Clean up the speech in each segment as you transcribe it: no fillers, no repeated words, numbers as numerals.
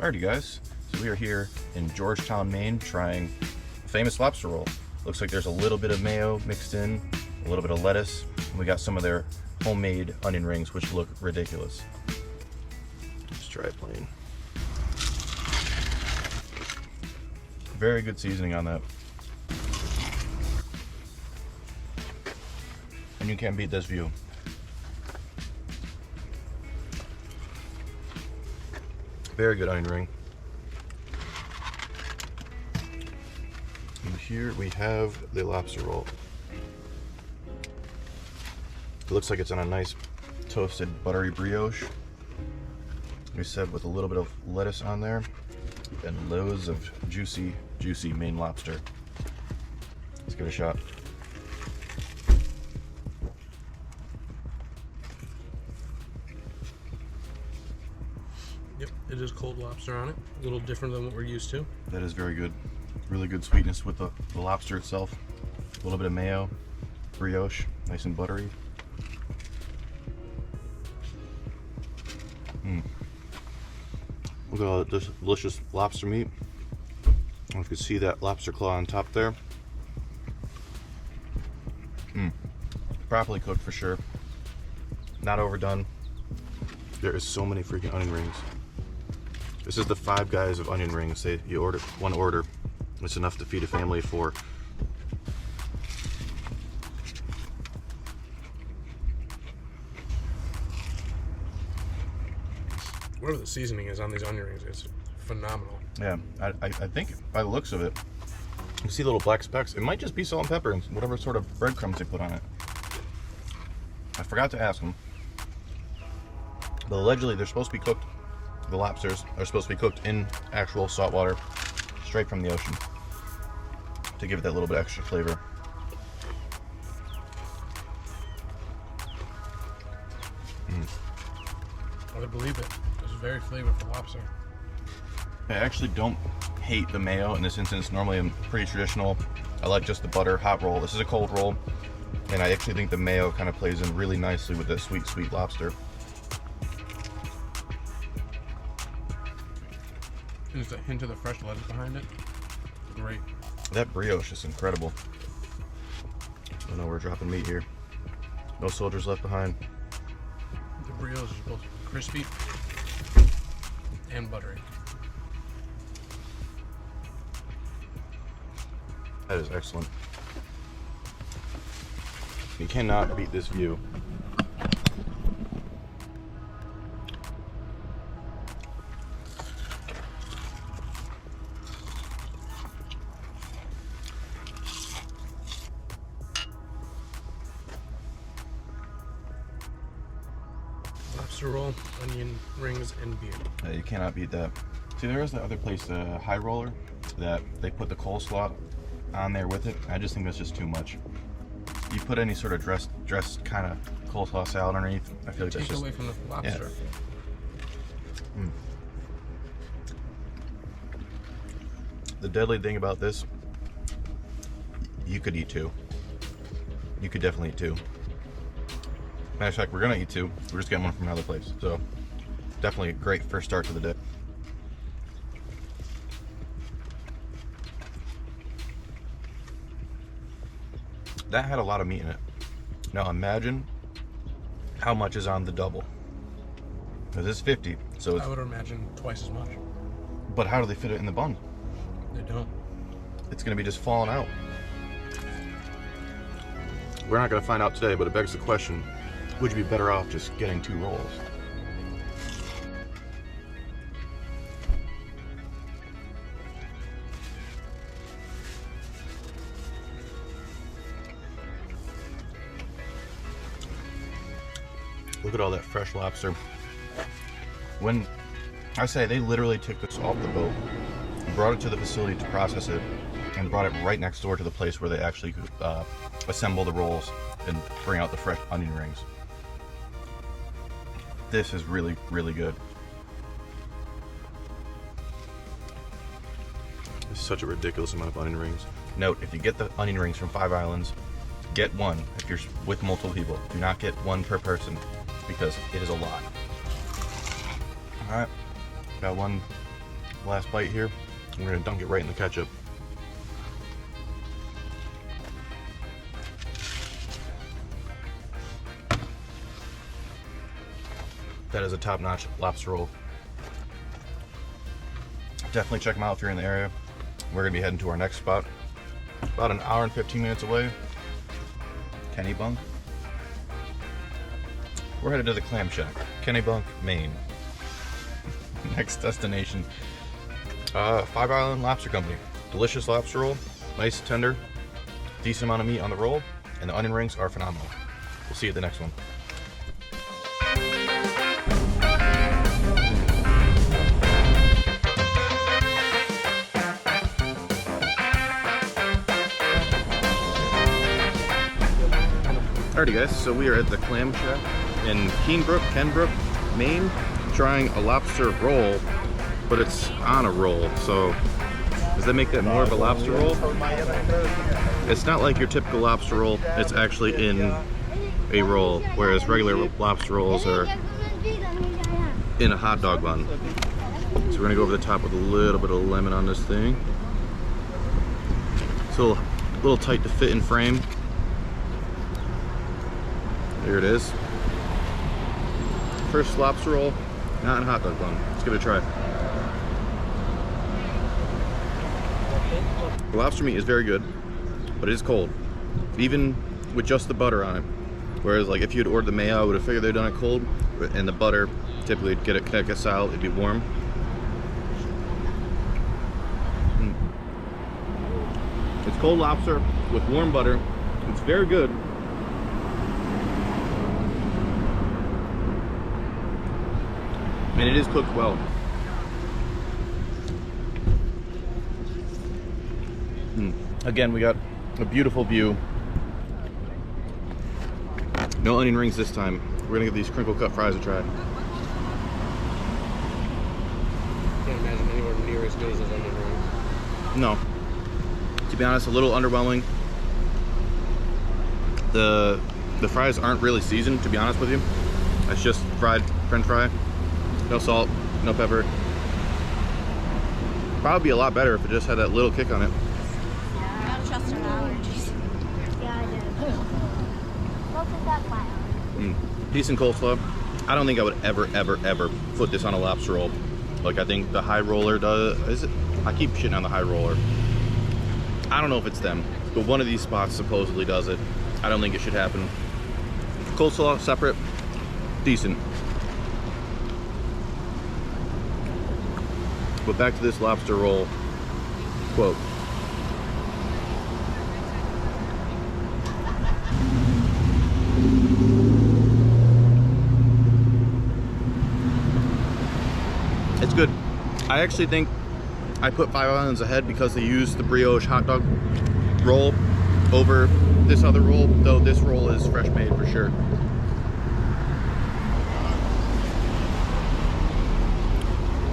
Alrighty guys, so we are here in Georgetown, Maine, trying a famous lobster roll. Looks like there's a little bit of mayo mixed in, a little bit of lettuce, and we got some of their homemade onion rings, which look ridiculous. Let's try it plain. Very good seasoning on that. And you can't beat this view. Very good onion ring. And here we have the lobster roll. It looks like it's on a nice toasted buttery brioche. We said with a little bit of lettuce on there and loads of juicy Maine lobster. Let's give it a shot. Yep, it is cold lobster on it. A little different than what we're used to. That is very good. Really good sweetness with the lobster itself. A little bit of mayo, brioche, nice and buttery. Look at all this delicious lobster meat. You can see that lobster claw on top there. Properly cooked for sure. Not overdone. There is so many freaking onion rings. This is the Five Guys of onion rings. You order one order, it's enough to feed a family of 4. Whatever the seasoning is on these onion rings, it's phenomenal. Yeah, I think by the looks of it, you see little black specks. It might just be salt and pepper and whatever sort of breadcrumbs they put on it. I forgot to ask them, but allegedly they're supposed to be cooked. The lobsters are supposed to be cooked in actual salt water, straight from the ocean, to give it that little bit extra flavor. I believe it. It's very flavorful lobster. I actually don't hate the mayo in this instance. Normally I'm pretty traditional. I like just the butter hot roll. This is a cold roll, and I actually think the mayo kind of plays in really nicely with that sweet lobster. And just a hint of the fresh lettuce behind it. Great. That brioche is incredible. I know we're dropping meat here. No soldiers left behind. The brioche is both crispy and buttery. That is excellent. You cannot beat this view. Lobster roll, onion rings, and beer. You cannot beat that. See, there is the other place, the High Roller, that they put the coleslaw on there with it. I just think that's just too much. You put any sort of dressed kind of coleslaw salad underneath, I feel like that's Take just away from the lobster. Yeah. The deadly thing about this, you could eat 2. You could definitely eat 2. Matter of fact, we're gonna eat 2. We're just getting one from another place. So definitely a great first start to the day. That had a lot of meat in it. Now imagine how much is on the double. Now this is 50, so it's, I would imagine twice as much. but how do they fit it in the bun? They don't. It's gonna be just falling out. We're not gonna find out today, but it begs the question, would you be better off just getting 2 rolls? Look at all that fresh lobster. When I say they literally took this off the boat, brought it to the facility to process it, and brought it right next door to the place where they actually could assemble the rolls and bring out the fresh onion rings. This is really good. It's such a ridiculous amount of onion rings. Note, if you get the onion rings from Five Islands, get 1 if you're with multiple people. Do not get 1 per person, because it is a lot. Alright, got one Last bite here. We're gonna dunk it right in the ketchup. That is a top-notch lobster roll. Definitely check them out if you're in the area. We're gonna be heading to our next spot. About an hour and 15 minutes away. Kennebunk. We're headed to the Clam Shack, Kennebunk, Maine. Next destination. 5 Island Lobster Company. Delicious lobster roll, nice tender, decent amount of meat on the roll, and the onion rings are phenomenal. We'll see you at the next one. Alrighty guys, so we are at the Clam Shack in Kenbrook, Maine, trying a lobster roll, but it's on a roll, so does that make that more of a lobster roll? It's not like your typical lobster roll, it's actually in a roll, whereas regular lobster rolls are in a hot dog bun. So we're gonna go over the top with a little bit of lemon on this thing. It's a little tight to fit in frame. There it is. First lobster roll, not in a hot dog bun. Let's give it a try. The lobster meat is very good, but it is cold, even with just the butter on it. Whereas, like, if you'd ordered the mayo, I would have figured they'd done it cold, and the butter, typically to get it Connecticut style, it'd be warm. It's cold lobster with warm butter. It's very good. And it is cooked well. Again, we got a beautiful view. No onion rings this time. We're gonna give these crinkle cut fries a try. Can't imagine anywhere near as good as those onion rings. No. To be honest, a little underwhelming. The fries aren't really seasoned, to be honest with you. It's just fried French fry. No salt, no pepper. Probably be a lot better if it just had that little kick on it. Yeah, I gotta trust our allergies. Yeah, I did. Most of that fire. Decent coleslaw. I don't think I would ever put this on a lobster roll. Like, I think the high roller does. Is it? I keep shitting on the high roller. I don't know if it's them, but one of these spots supposedly does it. I don't think it should happen. Coleslaw separate, decent. But back to this lobster roll quote. It's good. I actually think I put 5 Islands ahead because they used the brioche hot dog roll over this other roll, though this roll is fresh made for sure.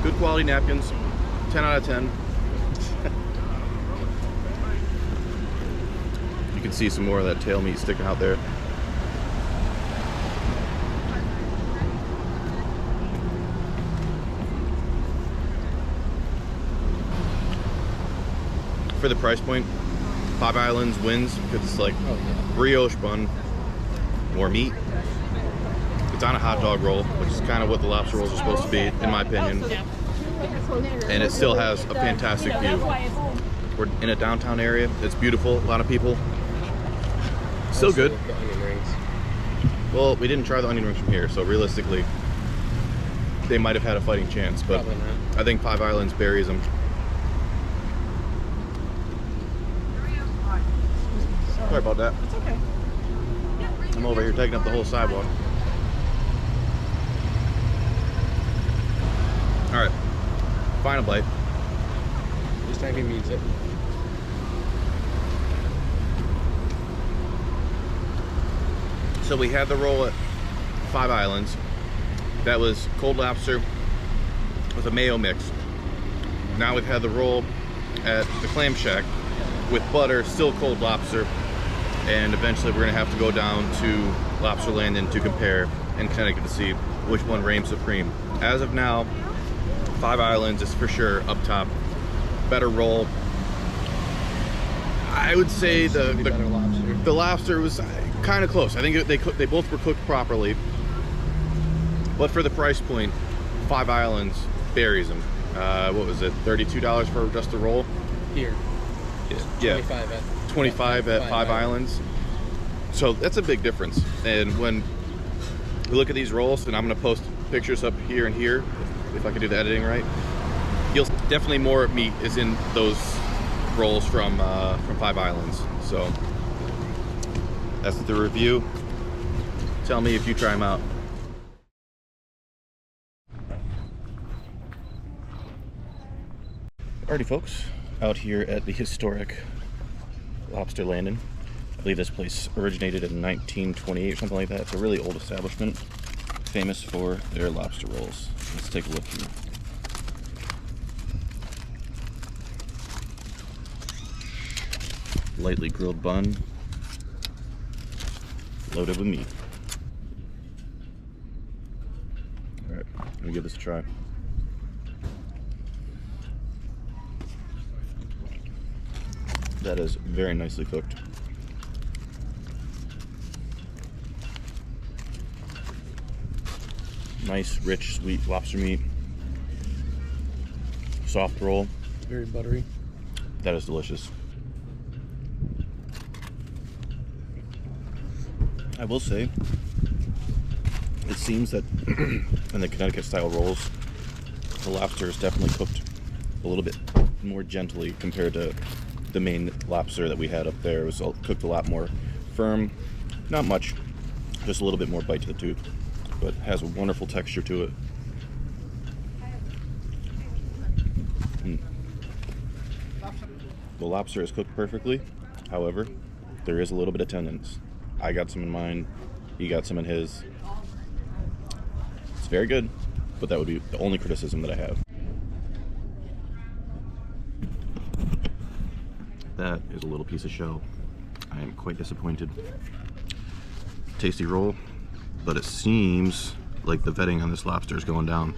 Good quality napkins, 10 out of 10. You can see some more of that tail meat sticking out there. For the price point, 5 Islands wins because it's like brioche bun, more meat. It's on a hot dog roll, which is kind of what the lobster rolls are supposed to be, in my opinion. And it still has a fantastic view. We're in a downtown area. It's beautiful. A lot of people. Still good. The onion rings. Well, we didn't try the onion rings from here, so realistically, they might have had a fighting chance. But Probably not. I think 5 Islands buries them. Sorry about that. It's okay. I'm over here taking up the whole sidewalk. All right, final bite. This time he means it. So we had the roll at 5 Islands. That was cold lobster with a mayo mix. Now we've had the roll at the Clam Shack with butter, still cold lobster. And eventually we're gonna have to go down to Lobster Landing to compare and kind of get to see which one reigns supreme. As of now, Five Islands is for sure up top. Better roll. I would say Better lobster. the lobster was kind of close. I think they both were cooked properly. But for the price point, Five Islands buries them. What was it? $32 for just a roll? Here. Yeah. 25 at Five Islands. So that's a big difference. And when we look at these rolls, and I'm going to post pictures up here and here, if I can do the editing right, you'll definitely more meat is in those rolls from Five Islands. So that's the review. Tell me if you try them out. Alrighty, folks, out here at the historic Lobster Landing. I believe this place originated in 1928 or something like that. It's a really old establishment, famous for their lobster rolls. Let's take a look here. Lightly grilled bun, loaded with meat. Alright, let me give this a try. That is very nicely cooked. Nice, rich, sweet lobster meat. Soft roll. Very buttery. That is delicious. I will say, it seems that in the Connecticut style rolls, the lobster is definitely cooked a little bit more gently compared to the main lobster that we had up there. It was cooked a lot more firm, not much, just a little bit more bite to the tooth, but has a wonderful texture to it. The lobster is cooked perfectly. However, there is a little bit of tendons. I got some in mine, he got some in his. It's very good, but that would be the only criticism that I have. That is a little piece of shell. I am quite disappointed. Tasty roll, but it seems like the vetting on this lobster is going down.